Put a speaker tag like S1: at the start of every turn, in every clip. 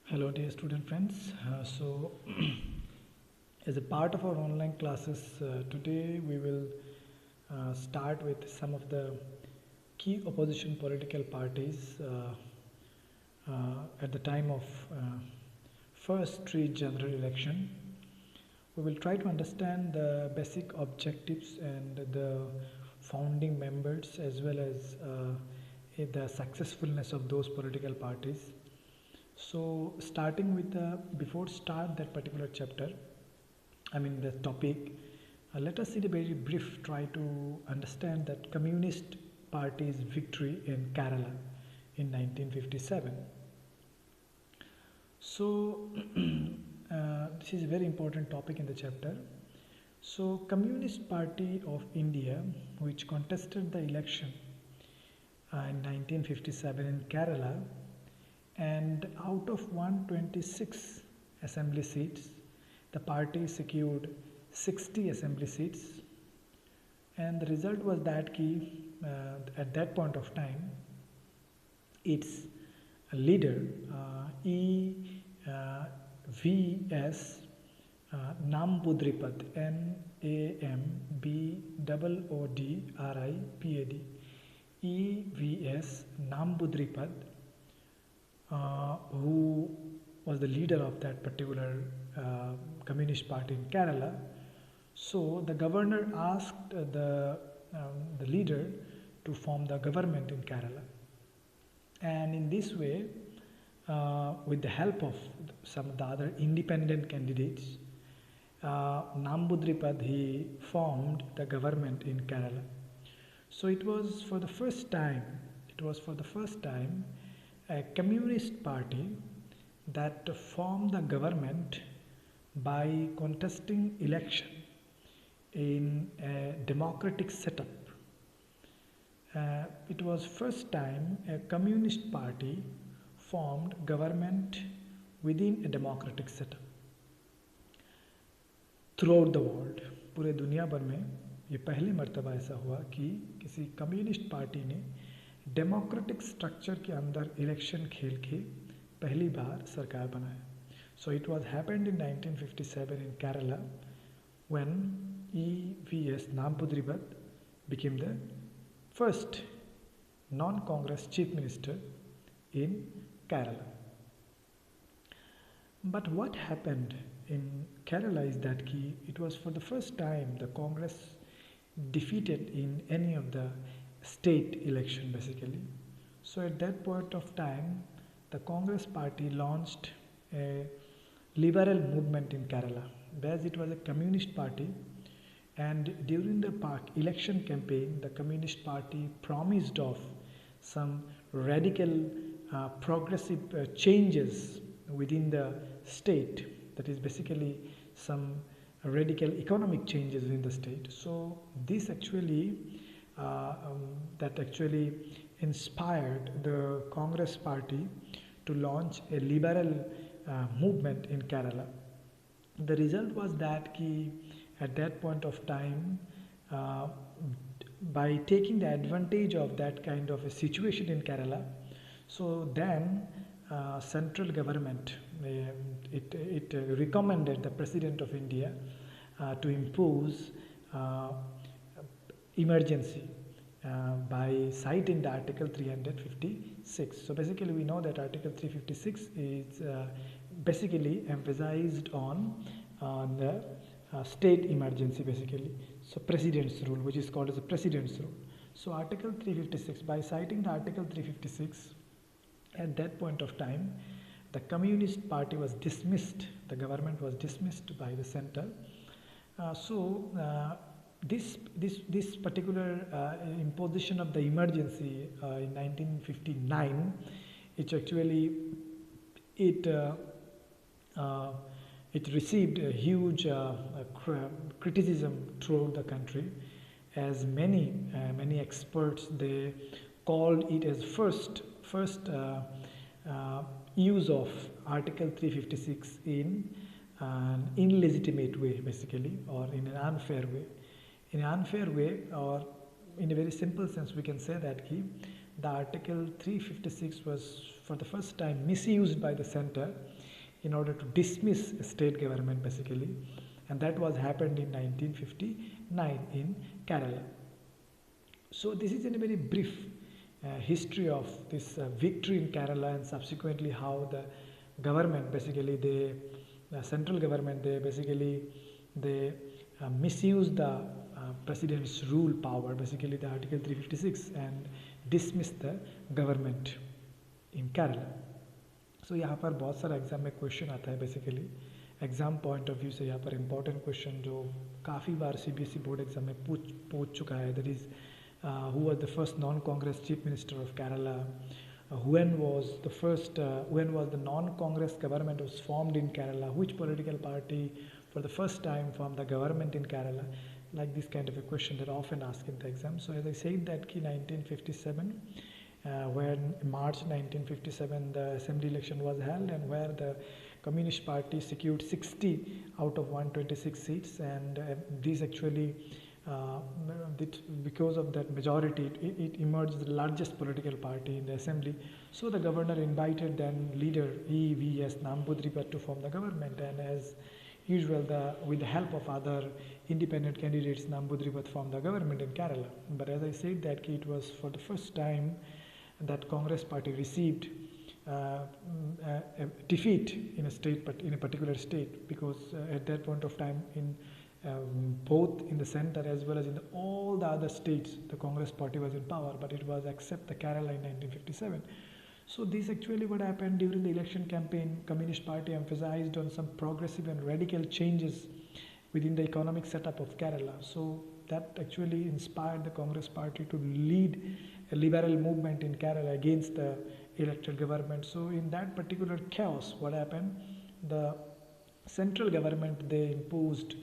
S1: Hello dear student friends. As a part of our online classes, today we will start with some of the key opposition political parties at the time of first three general election. We will try to understand the basic objectives and the founding members as well as the successfulness of those political parties. So, starting with before start that particular chapter, the topic, let us see the very brief try to understand that Communist Party's victory in Kerala in 1957. So, this is a very important topic in the chapter. So, Communist Party of India, which contested the election in 1957 in Kerala, and out of 126 assembly seats, the party secured 60 assembly seats, and the result was that at that point of time, its leader E.V.S. Nambudripad, Nambodripad, E.V.S. Nambudripad, who was the leader of that particular Communist Party in Kerala. So the governor asked the leader to form the government in Kerala, and in this way, with the help of some of the other independent candidates, Nambudripad he formed the government in Kerala. So it was for the first time. A communist party that formed the government by contesting election in a democratic setup. It was first time a communist party formed government within a democratic setup. Throughout the world, पूरे दुनिया भर में ये पहली मर्तबा ऐसा हुआ कि किसी कम्युनिस्ट पार्टी ने डेमोक्रेटिक स्ट्रक्चर के अंदर इलेक्शन खेल के पहली बार सरकार बनाया. So it was happened in 1957 in Kerala when E.V.S. Nambudripad became the first non-Congress chief minister in Kerala. But what happened in Kerala is that it was for the first time the Congress defeated in any of the state election basically. So at that point of time, the Congress party launched a liberal movement in Kerala, whereas it was a communist party, and during the election campaign, the Communist Party promised of some radical progressive changes within the state, that is basically some radical economic changes in the state. So this actually inspired the Congress party to launch a liberal movement in Kerala. The result was that at that point of time, by taking the advantage of that kind of a situation in Kerala, so then central government it recommended the President of India to impose emergency by citing the Article 356. So basically we know that Article 356 is basically emphasized on the state emergency basically. So President's rule, which is called as the President's rule. So Article 356, by citing the Article 356, at that point of time, the Communist Party was dismissed, the government was dismissed by the center. This particular imposition of the emergency in 1959, it received a huge criticism throughout the country, as many experts they called it as first use of Article 356 in an illegitimate way basically, or in an unfair way. In an unfair way, or in a very simple sense, we can say that the Article 356 was for the first time misused by the center in order to dismiss a state government basically, and that was happened in 1959 in Kerala. So this is in a very brief history of this victory in Kerala, and subsequently how the government basically the central government they misuse the president's rule power, basically the Article 356, and dismiss the government in Kerala. So यहाँ पर बहुत सारा exam में question आता है basically exam point of view से. यहाँ पर इम्पोर्टेंट क्वेश्चन जो काफ़ी बार सीबीएसई बोर्ड एग्जाम में पूछ चुका है, that is who was the first non-Congress chief minister of Kerala, when was the non-Congress government was formed in Kerala, which political party for the first time formed the government in Kerala, like this kind of a question that often asked in the exam. So as I said that in 1957, when March 1957 the assembly election was held, and where the Communist Party secured 60 out of 126 seats, and these actually because of that majority, it emerged the largest political party in the assembly. So the governor invited then leader E.V.S. Nambudripat to form the government, and as usual, with the help of other independent candidates, Nambudripat formed the government in Kerala. But as I said that it was for the first time that Congress party received a defeat in a state, but in a particular state, because at that point of time in both in the center as well as in all the other states, the Congress party was in power, but it was except the Kerala in 1957. So this actually what happened during the election campaign. Communist Party emphasized on some progressive and radical changes within the economic setup of Kerala. So that actually inspired the Congress Party to lead a liberal movement in Kerala against the elected government. So in that particular chaos, what happened? The central government, they imposed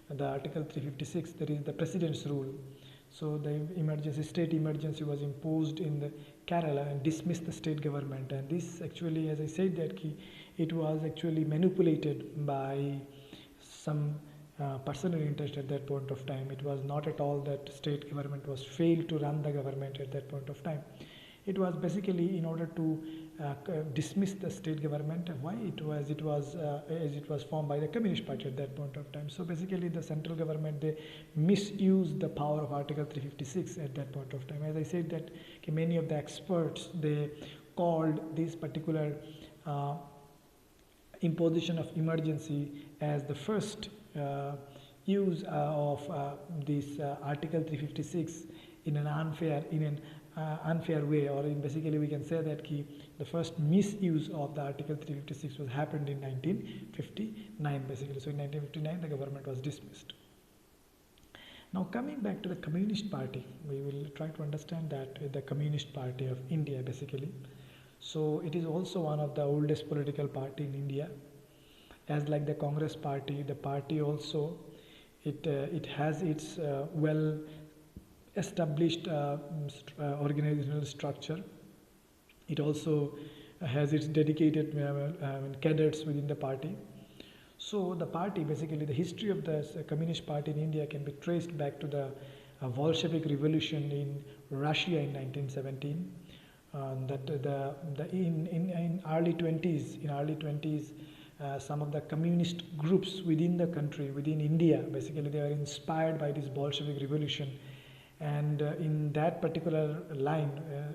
S1: the Article 356, that is the president's rule. So the state emergency was imposed in the Kerala and dismissed the state government. And this actually, as I said, that it was actually manipulated by some personal interest at that point of time. It was not at all that state government was failed to run the government at that point of time. It was basically in order to dismiss the state government. Why? As it was formed by the Communist Party at that point of time. So basically the central government, they misused the power of Article 356 at that point of time. As I said that many of the experts, they called this particular imposition of emergency as the first use of this Article 356 in an unfair way, or basically we can say that the first misuse of the Article 356 was happened in 1959 basically. So in 1959 the government was dismissed. Now coming back to the Communist Party, we will try to understand that the Communist Party of India basically. So it is also one of the oldest political party in India. As like the Congress Party, the party also, it has its well established organizational structure. It also has its dedicated cadets within the party. So the party, basically the history of the Communist Party in India can be traced back to the Bolshevik Revolution in Russia in 1917. In early 20s, some of the communist groups within the country, within India, basically they were inspired by this Bolshevik Revolution. And in that particular line,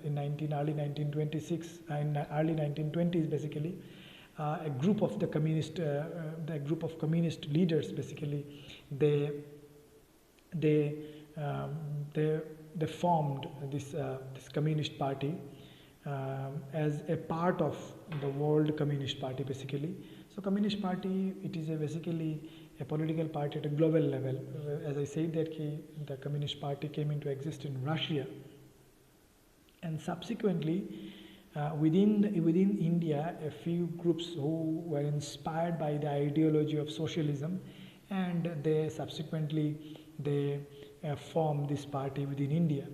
S1: in early 1920s, basically, a group of the communist leaders, basically, they formed this communist party as a part of the world Communist Party, basically. So Communist Party, it is basically a political party at a global level. As I said that the Communist Party came into existence in Russia, and subsequently within India, a few groups who were inspired by the ideology of socialism, and they subsequently formed this party within India.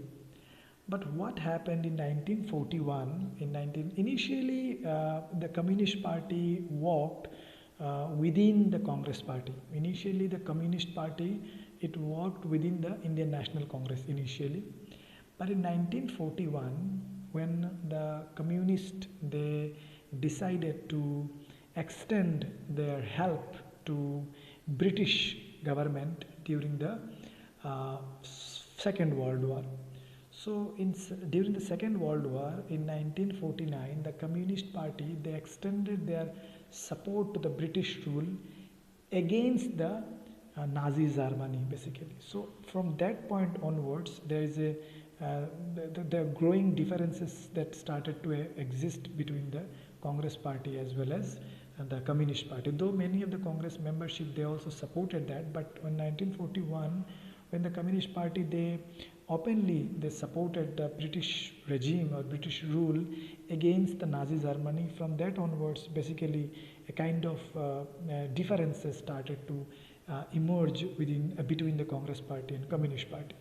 S1: But what happened in 1941? Initially, the Communist Party worked within the Congress Party. Initially, the Communist Party, it worked within the Indian National Congress initially. But in 1941, when the communists they decided to extend their help to British government during the Second World War. So during the Second World War in 1949, the Communist Party they extended their support to the British rule against the Nazi Germany basically. So from that point onwards, there is a the growing differences that started to exist between the Congress Party as well as the Communist Party. Though many of the Congress membership they also supported that, but in 1941, when the Communist Party they openly they supported the British regime or British rule against the Nazi Germany. From that onwards, basically a kind of differences started to emerge between the Congress Party and Communist Party.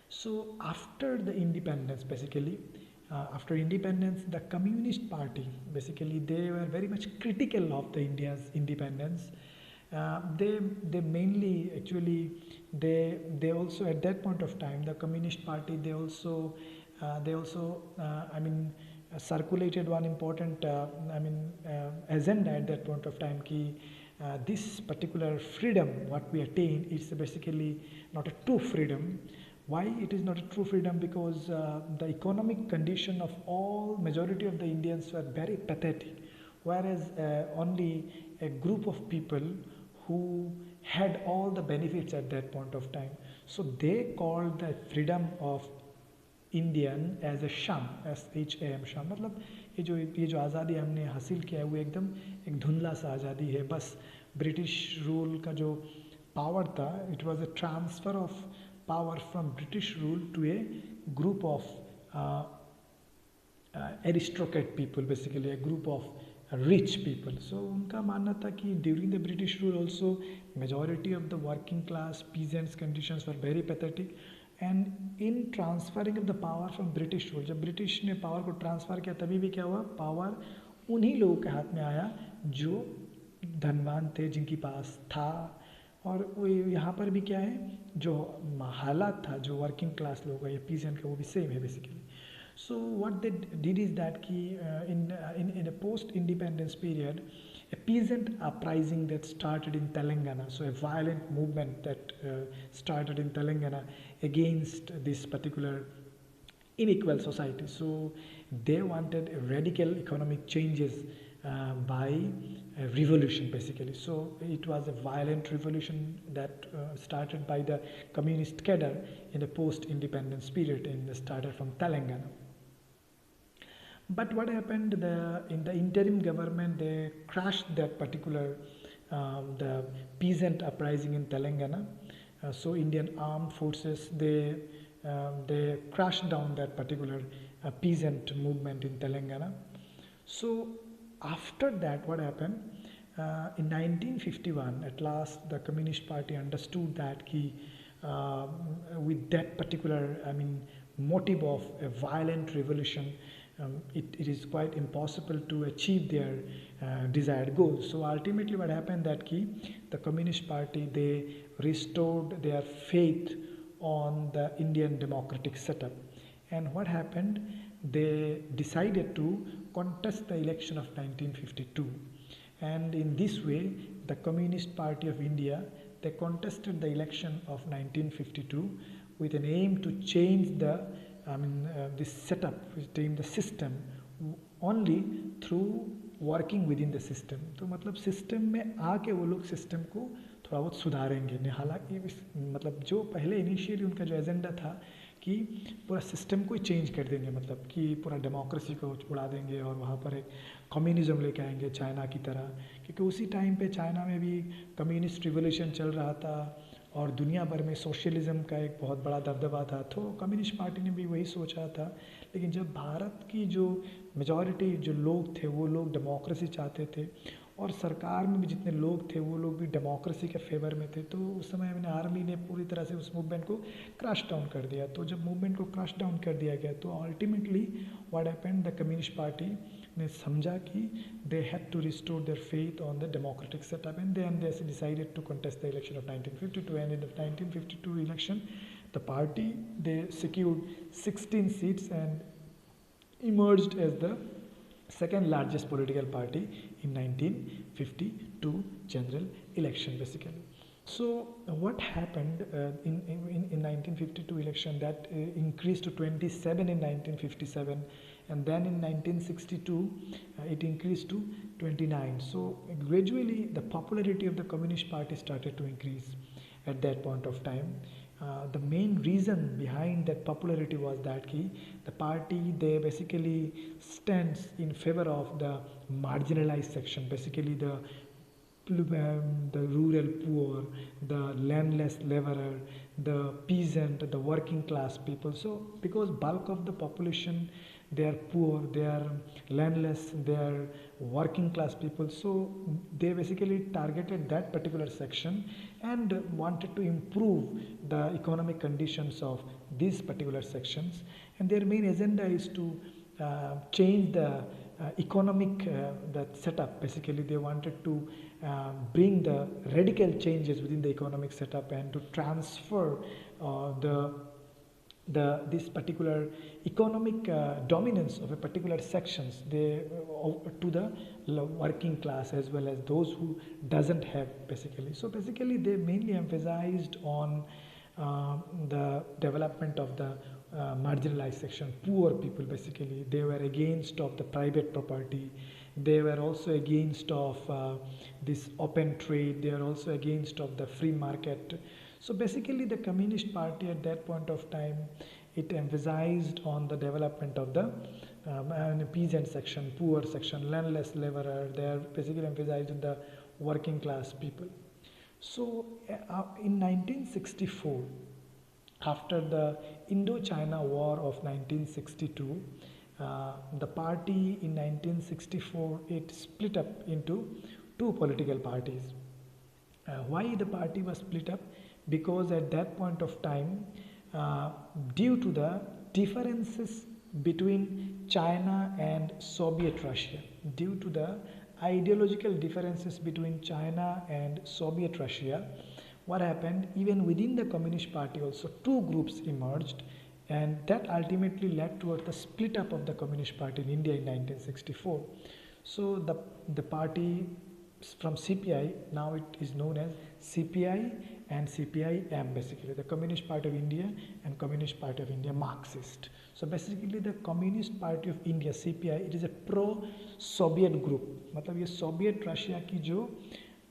S1: So after the independence, basically, after independence, the Communist Party, basically, they were very much critical of the India's independence. They mainly actually they also at that point of time the Communist Party they also circulated one important agenda at that point of time ki this particular freedom what we attain is basically not a true freedom. Why it is not a true freedom? Because the economic condition of all majority of the Indians were very pathetic, whereas only a group of people who had all the benefits at that point of time. So they called the freedom of Indian as a sham, SHAM sham. मतलब ये जो आज़ादी हमने हासिल किया है वो एकदम एक धुंधला सा आज़ादी है. बस ब्रिटिश रूल का जो पावर था, it was a transfer of power from British rule to a group of aristocrat people, basically a group of rich people. So उनका मानना था कि during the British rule also majority of the working class peasants conditions were very pathetic, and in transferring of the power from British rule, जब British ने power को transfer किया तभी भी क्या हुआ, पावर उन्हीं लोगों के हाथ में आया जो धनवान थे, जिनके पास था. और वो यहाँ पर भी क्या है, जो हालात था जो वर्किंग क्लास लोग या पीजेंट का वो भी सेम है basically. So what they did is that in a post-independence period, a peasant uprising that started in Telangana, so a violent movement that started in Telangana against this particular unequal society. So they wanted radical economic changes by a revolution basically. So it was a violent revolution that started by the communist cadre in the post-independence period and started from Telangana. But what happened, in the interim government, they crushed that particular the peasant uprising in Telangana. So Indian armed forces, they crushed down that particular peasant movement in Telangana. So after that, what happened? In 1951, at last the Communist Party understood that with that particular, motive of a violent revolution, it is quite impossible to achieve their desired goals. So ultimately what happened that the Communist Party, they restored their faith on the Indian democratic setup. And what happened? They decided to contest the election of 1952. And in this way, the Communist Party of India, they contested the election of 1952 with an aim to change this setup, the system, only through working within the system. तो मतलब system में आके वो लोग system को थोड़ा बहुत सुधारेंगे. हालांकि मतलब जो पहले इनिशियली उनका जो एजेंडा था कि पूरा सिस्टम को ही चेंज कर देंगे, मतलब कि पूरा डेमोक्रेसी को उड़ा देंगे और वहाँ पर एक कम्युनिज्म लेके आएंगे चाइना की तरह, क्योंकि उसी टाइम पे चाइना में भी कम्युनिस्ट रिवोल्यूशन चल रहा था और दुनिया भर में सोशलिज्म का एक बहुत बड़ा दबदबा था. तो कम्युनिस्ट पार्टी ने भी वही सोचा था. लेकिन जब भारत की जो मेजॉरिटी जो लोग थे वो लोग डेमोक्रेसी चाहते थे और सरकार में भी जितने लोग थे वो लोग भी डेमोक्रेसी के फेवर में थे, तो उस समय आर्मी ने पूरी तरह से उस मूवमेंट को क्रश डाउन कर दिया. तो जब मूवमेंट को क्रश डाउन कर दिया गया तो ultimately what happened, the communist party ने समझा कि they had to restore their faith on the democratic setup and then they decided to contest the election of 1952. And in the 1952 election the party they secured 16 seats and emerged as the second largest political party in 1952 general election basically. So what happened in 1952 election, that increased to 27 in 1957, and then in 1962 it increased to 29. So gradually the popularity of the Communist Party started to increase at that point of time. The main reason behind that popularity was that the party, they basically stands in favor of the marginalized section, basically the rural poor, the landless laborer, the peasant, the working class people. So because bulk of the population, they are poor, they are landless, they are working class people, so they basically targeted that particular section and wanted to improve the economic conditions of these particular sections, and their main agenda is to change the economic that setup. Basically they wanted to bring the radical changes within the economic setup and to transfer this particular economic dominance of a particular sections to the working class as well as those who doesn't have basically. So basically they mainly emphasized on the development of the marginalized section, poor people basically. They were against of the private property. They were also against of this open trade. They are also against of the free market. So basically the Communist Party at that point of time, it emphasized on the development of the peasant section, poor section, landless laborer. They are basically emphasized on the working class people. So in 1964, after the Indo-China War of 1962, the party in 1964, it split up into two political parties. Why the party was split up? Because at that point of time, due to the differences between China and Soviet Russia, due to the ideological differences between China and Soviet Russia, what happened, even within the Communist Party also two groups emerged, and that ultimately led towards the split up of the Communist Party in India in 1964. So the party from CPI, now it is known as CPI and CPI-M, basically the Communist Party of India and Communist Party of India Marxist. So basically the Communist Party of India CPI, it is a pro-Soviet group, मतलब ये Soviet Russia की जो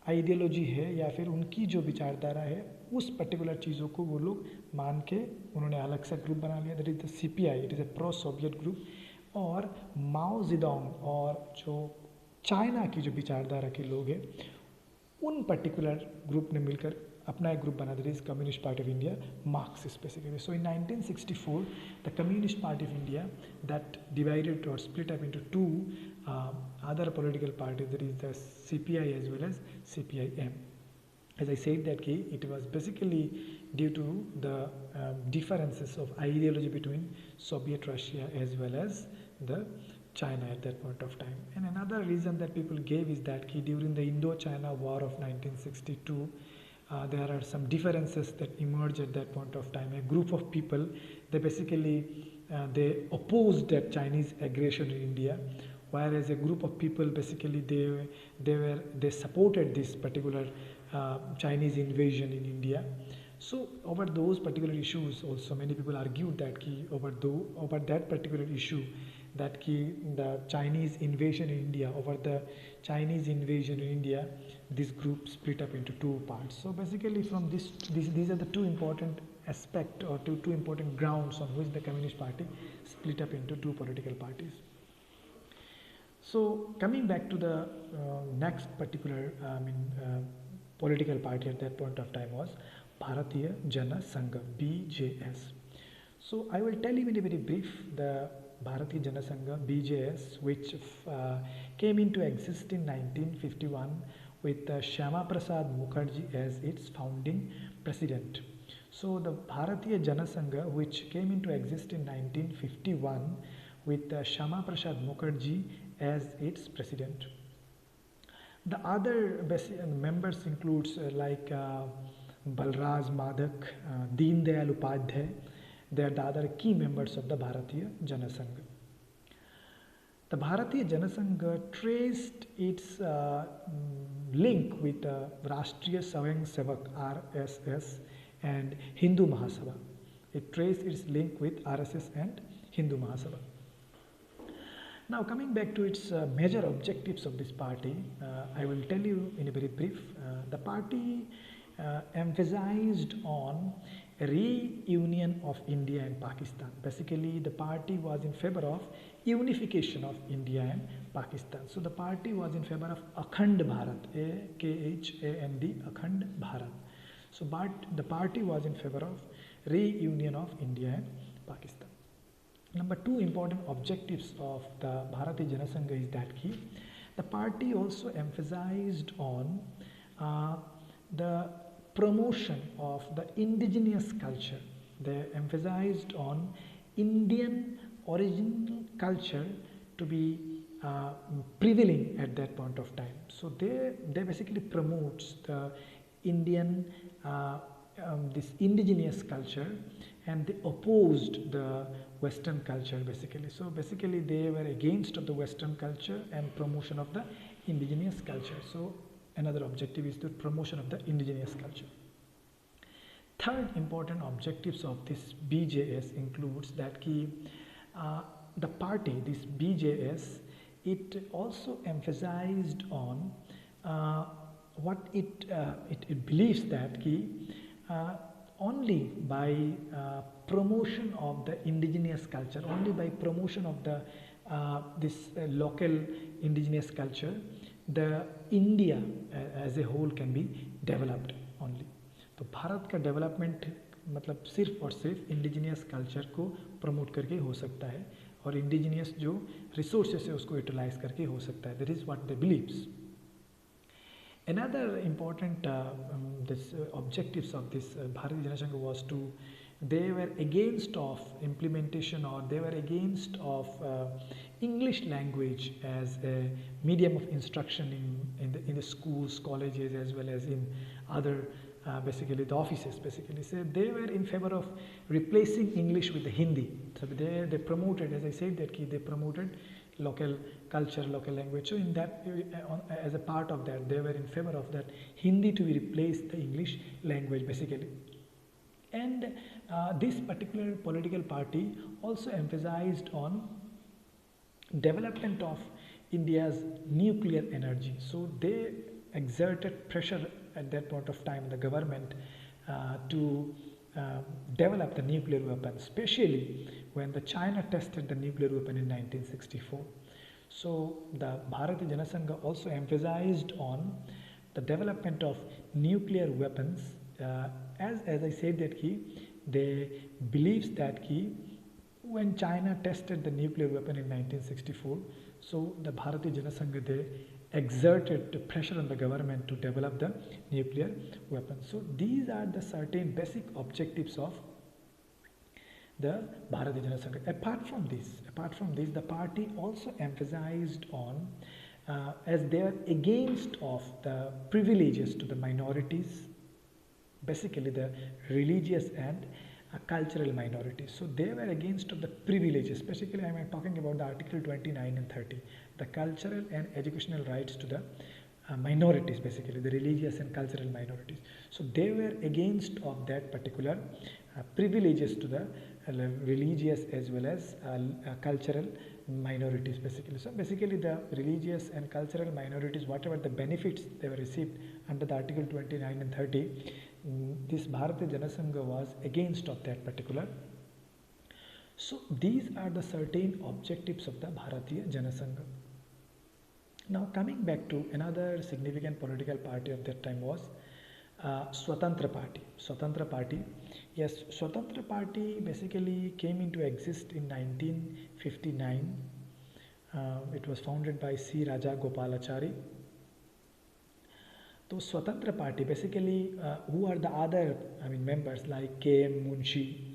S1: ideology है या फिर उनकी जो विचारधारा है उस पर्टिकुलर चीज़ों को वो लोग मान के उन्होंने अलग सा ग्रुप बना लिया, that is the CPI, it is a pro Soviet group. और माओ जेडोंग और जो चाइना की जो विचारधारा के लोग हैं उन पर्टिकुलर ग्रुप ने मिलकर अपना एक ग्रुप बना, that is communist party of India Marxist basically. So in 1964 the communist party of India that divided or split up into two other political parties, that is the CPI as well as CPI-M. As I said that it was basically due to the differences of ideology between Soviet Russia as well as the China at that point of time. And another reason that people gave is that during the Indo-China War of 1962, there are some differences that emerged at that point of time. A group of people, they basically they opposed that Chinese aggression in India, whereas a group of people basically they supported this particular Chinese invasion in India. So over those particular issues also many people argued that over that particular issue, that the Chinese invasion in India, over the Chinese invasion in India, this group split up into two parts. So basically from these are the two important aspects or two important grounds on which the Communist Party split up into two political parties. So coming back to the next particular political party at that point of time was Bharatiya Jana Sangh, BJS. So I will tell you in a very brief the Bharatiya Jana Sangh, BJS, which came into existence in 1951 with Shyama Prasad Mukherjee as its founding president. So the Bharatiya Jana Sangh, which came into existence in 1951 with Shyama Prasad Mukherjee as its president. The other members includes like Balraj Madhak, Deen Dayal Upadhyay. They are the other key members of the Bharatiya Jana Sangh. The Bharatiya Jana Sangh traced its link with Rashtriya Swayam Sevak RSS and Hindu Mahasabha. It traced its link with RSS and Hindu Mahasabha. Now coming back to its major objectives of this party, I will tell you in a very brief. The party emphasized on reunion of India and Pakistan. Basically, the party was in favor of unification of India and Pakistan. So the party was in favor of Akhand Bharat, A-K-H-A-N-D, Akhand Bharat. So but the party was in favor of reunion of India and Pakistan. Number two important objectives of the Bharatiya Jana Sangh is that the party also emphasized on the promotion of the indigenous culture. They emphasized on Indian original culture to be prevailing at that point of time. So they basically promotes the Indian this indigenous culture, and they opposed the Western culture basically. So basically they were against of the Western culture and promotion of the indigenous culture. So another objective is the promotion of the indigenous culture. Third important objectives of this BJS includes that the party, this BJS, it also emphasized on what it believes that only by promotion of the indigenous culture, only by promotion of the this local indigenous culture, the India as a whole can be developed only. तो भारत का development मतलब सिर्फ और सिर्फ indigenous culture को promote करके हो सकता है और इंडिजिनियस जो रिसोर्सेस है उसको यूटिलाइज करके हो सकता है. That is what they believes. Another important objectives of this Bharatiya Jana Sangh was they were against of implementation, or they were against of English language as a medium of instruction in the schools, colleges, as well as in other basically the offices basically. So they were in favor of replacing English with the Hindi. So they promoted, as I said, that they promoted local culture, local language. So in that, as a part of that, they were in favor of that Hindi to replace the English language basically. And this particular political party also emphasized on development of India's nuclear energy. So they exerted pressure at that point of time, the government, to develop the nuclear weapon, especially when the China tested the nuclear weapon in 1964. So the Bharatiya Jana Sangh also emphasized on the development of nuclear weapons, as I said that they believes that when China tested the nuclear weapon in 1964, so the Bharatiya Jana Sangh, they exerted the pressure on the government to develop the nuclear weapon. So these are the certain basic objectives of the Bharatiya Jana Sangh. Apart from this, the party also emphasized on, as they are against of the privileges to the minorities, basically the religious and cultural minorities. So they were against of the privileges, especially I am talking about the Article 29 and 30, the cultural and educational rights to the minorities, basically the religious and cultural minorities. So they were against of that particular privileges to the religious as well as cultural minorities basically. So basically the religious and cultural minorities, whatever the benefits they were received under the Article 29 and 30, this Bharatiya Jana Sangh was against of that particular. So these are the certain objectives of the Bharatiya Jana Sangh. Now coming back to another significant political party of that time was Swatantra Party. Swatantra Party. Yes, Swatantra Party basically came into exist in 1959. It was founded by C. Raja Gopalachari. So Swatantra Party basically, who are the other members like K.M. Munshi,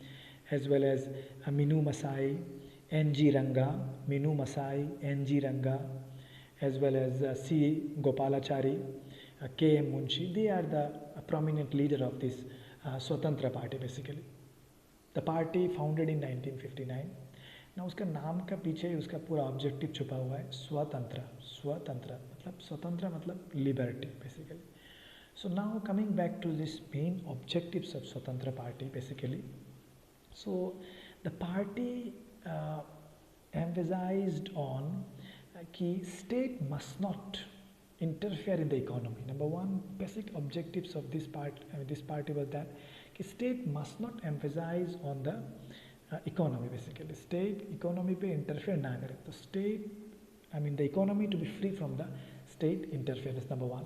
S1: as well as Minu Masai, N.G. Ranga, Minu Masai, N.G. Ranga, as well as C. Gopalachari, K.M. Munshi. They are the prominent leader of this Swatantra Party basically. The party founded in 1959. ना उसका नाम का पीछे उसका पूरा objective छुपा हुआ है, स्वतंत्र। स्वतंत्र मतलब स्वतंत्र मतलब liberty basically. So now coming back to this main objectives of Swatantra Party basically. So the party emphasized on कि state must not interfere in the economy. Number one basic objectives of this party was that कि state must not emphasize on the economy basically. State economy पे interfere ना करे. तो state, the economy to be free from the state interference. Number one.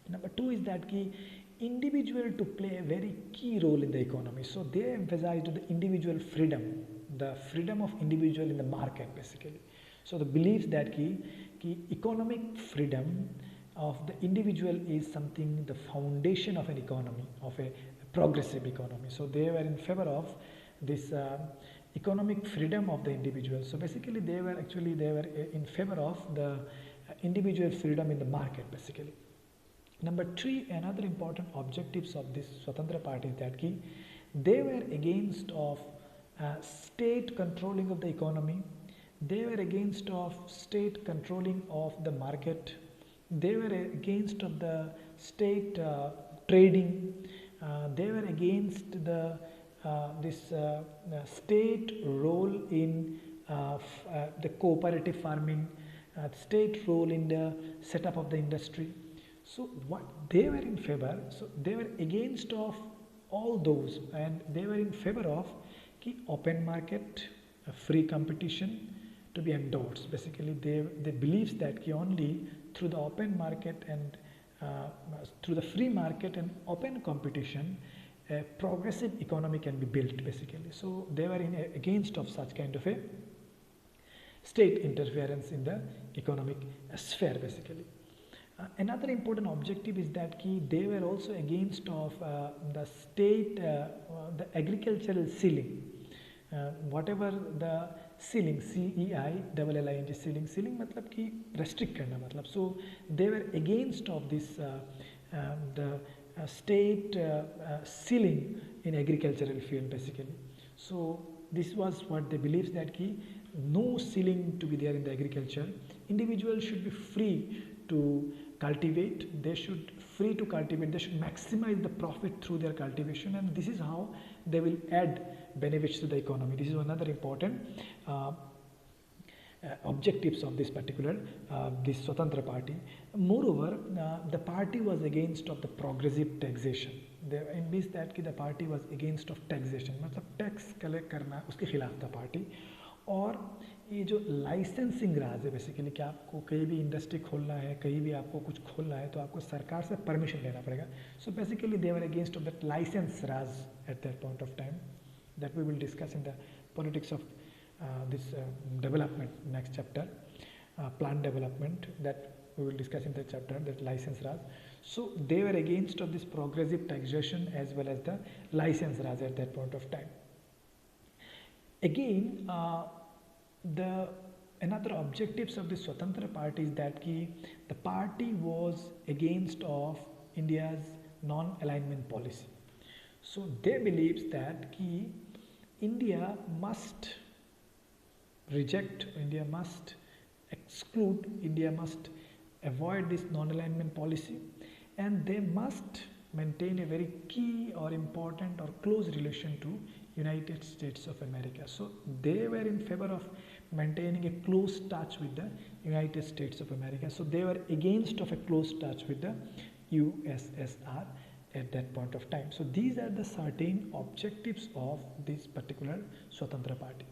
S1: Number two is that key individual to play a very key role in the economy. So they emphasized the individual freedom, the freedom of individual in the market basically. So the beliefs that key economic freedom of the individual is something, the foundation of an economy, of a progressive economy. So they were in favor of this economic freedom of the individual. So basically they were in favor of the individual freedom in the market basically. Number three, another important objectives of this Swatantra Party is that they were against of state controlling of the economy. They were against of state controlling of the market. They were against of the state trading. They were against the state role in the cooperative farming, state role in the setup of the industry. So what they were in favor, so they were against of all those, and they were in favor of open market, free competition to be endorsed. Basically they believes that only through the open market and through the free market and open competition a progressive economy can be built basically. So they were against of such kind of a state interference in the economic sphere basically. Another important objective is that they were also against of the state, the agricultural ceiling. Whatever the ceiling, CEILLING, ceiling मतलब कि restrict करना मतलब. So they were against of this the state ceiling in agricultural field basically. So this was what they believed, that no ceiling to be there in the agriculture. Individuals should be free to cultivate, they should maximize the profit through their cultivation, and this is how they will add benefits to the economy. This is another important objectives of this particular this Swatantra Party. Moreover, the party was against of the progressive taxation. In means that the party was against of taxation, मतलब tax collect करना उसके खिलाफ था party. और ये जो licensing राज है basically कि आपको कहीं भी इंडस्ट्री खोलना है, कहीं भी आपको कुछ खोलना है तो आपको सरकार से परमिशन लेना पड़ेगा. So basically they were against of that licence raj at that point of time, that we will discuss in the politics of this development next chapter, plant development, that we will discuss in the chapter, that license raj. So they were against of this progressive taxation as well as the license raj at that point of time. Again, the another objectives of the Swatantra Party is that the party was against of India's non-alignment policy. So they believes that India must reject, India must exclude, India must avoid this non-alignment policy, and they must maintain a very key or important or close relation to United States of America. So they were in favor of maintaining a close touch with the United States of America. So they were against of a close touch with the USSR at that point of time. So these are the certain objectives of this particular Swatantra Party.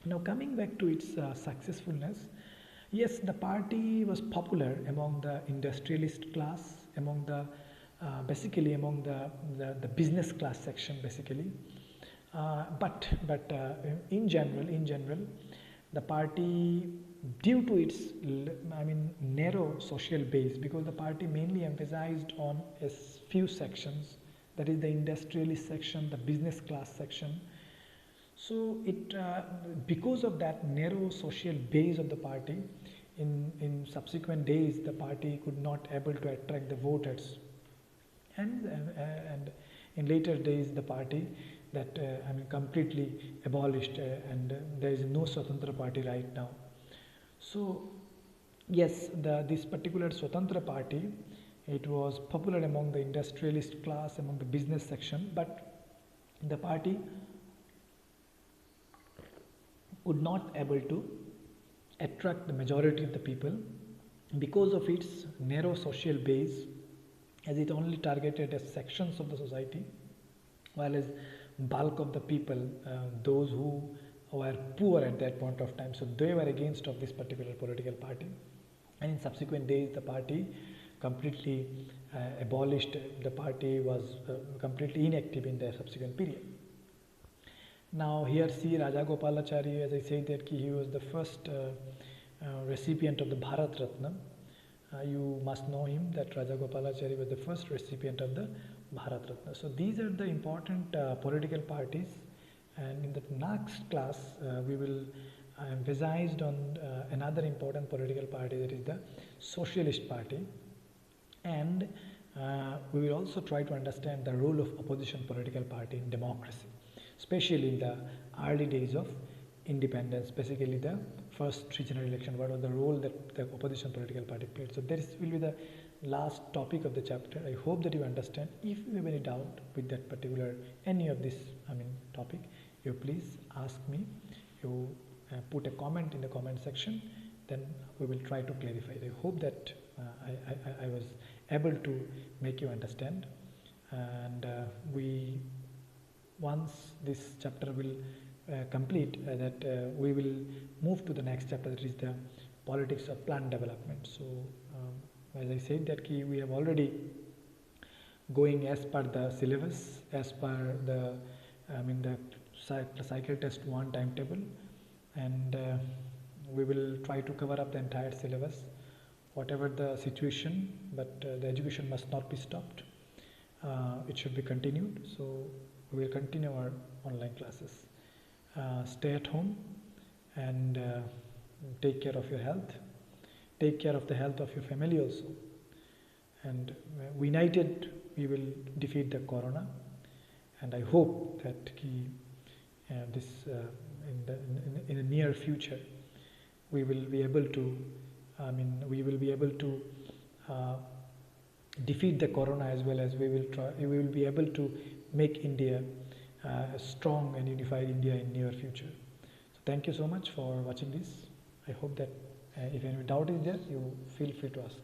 S1: Now coming back to its successfulness, yes, the party was popular among the industrialist class, among the basically among the business class section basically, but in general the party, due to its narrow social base, because the party mainly emphasized on a few sections, that is the industrialist section, the business class section. So it because of that narrow social base of the party, in subsequent days the party could not able to attract the voters, and in later days the party that completely abolished, and there is no Swatantra Party right now. So yes, this particular Swatantra Party, it was popular among the industrialist class, among the business section, but the party would not able to attract the majority of the people because of its narrow social base, as it only targeted as sections of the society, while as bulk of the people, those who were poor at that point of time, so they were against of this particular political party. And in subsequent days the party completely abolished. The party was completely inactive in the subsequent period. Now here see Raja Gopalachari, as I said that he was the first recipient of the Bharat Ratna. You must know him, that Raja Gopalachari was the first recipient of the Bharat Ratna. So these are the important political parties, and in the next class we will emphasize on another important political party, that is the Socialist Party, and we will also try to understand the role of opposition political party in democracy, especially in the early days of independence, basically the first regional election, what was the role that the opposition political party played. So this will be the last topic of the chapter. I hope that you understand. If you have any doubt with that particular, any of this topic, you please ask me. You put a comment in the comment section, then we will try to clarify. I hope that I was able to make you understand, and we once this chapter will complete, we will move to the next chapter, that is the politics of plant development. So as I said that we have already going as per the syllabus, as per the the cycle test 1 timetable, and we will try to cover up the entire syllabus whatever the situation, but the education must not be stopped. It should be continued. So we will continue our online classes. Stay at home and take care of your health. Take care of the health of your family also. And united, we will defeat the corona. And I hope that this in the near future, we will be able to. We will be able to defeat the corona, as well as we will try. We will be able to make India a strong and unified India in near future. So thank you so much for watching this. I hope that if any doubt is there, you feel free to ask.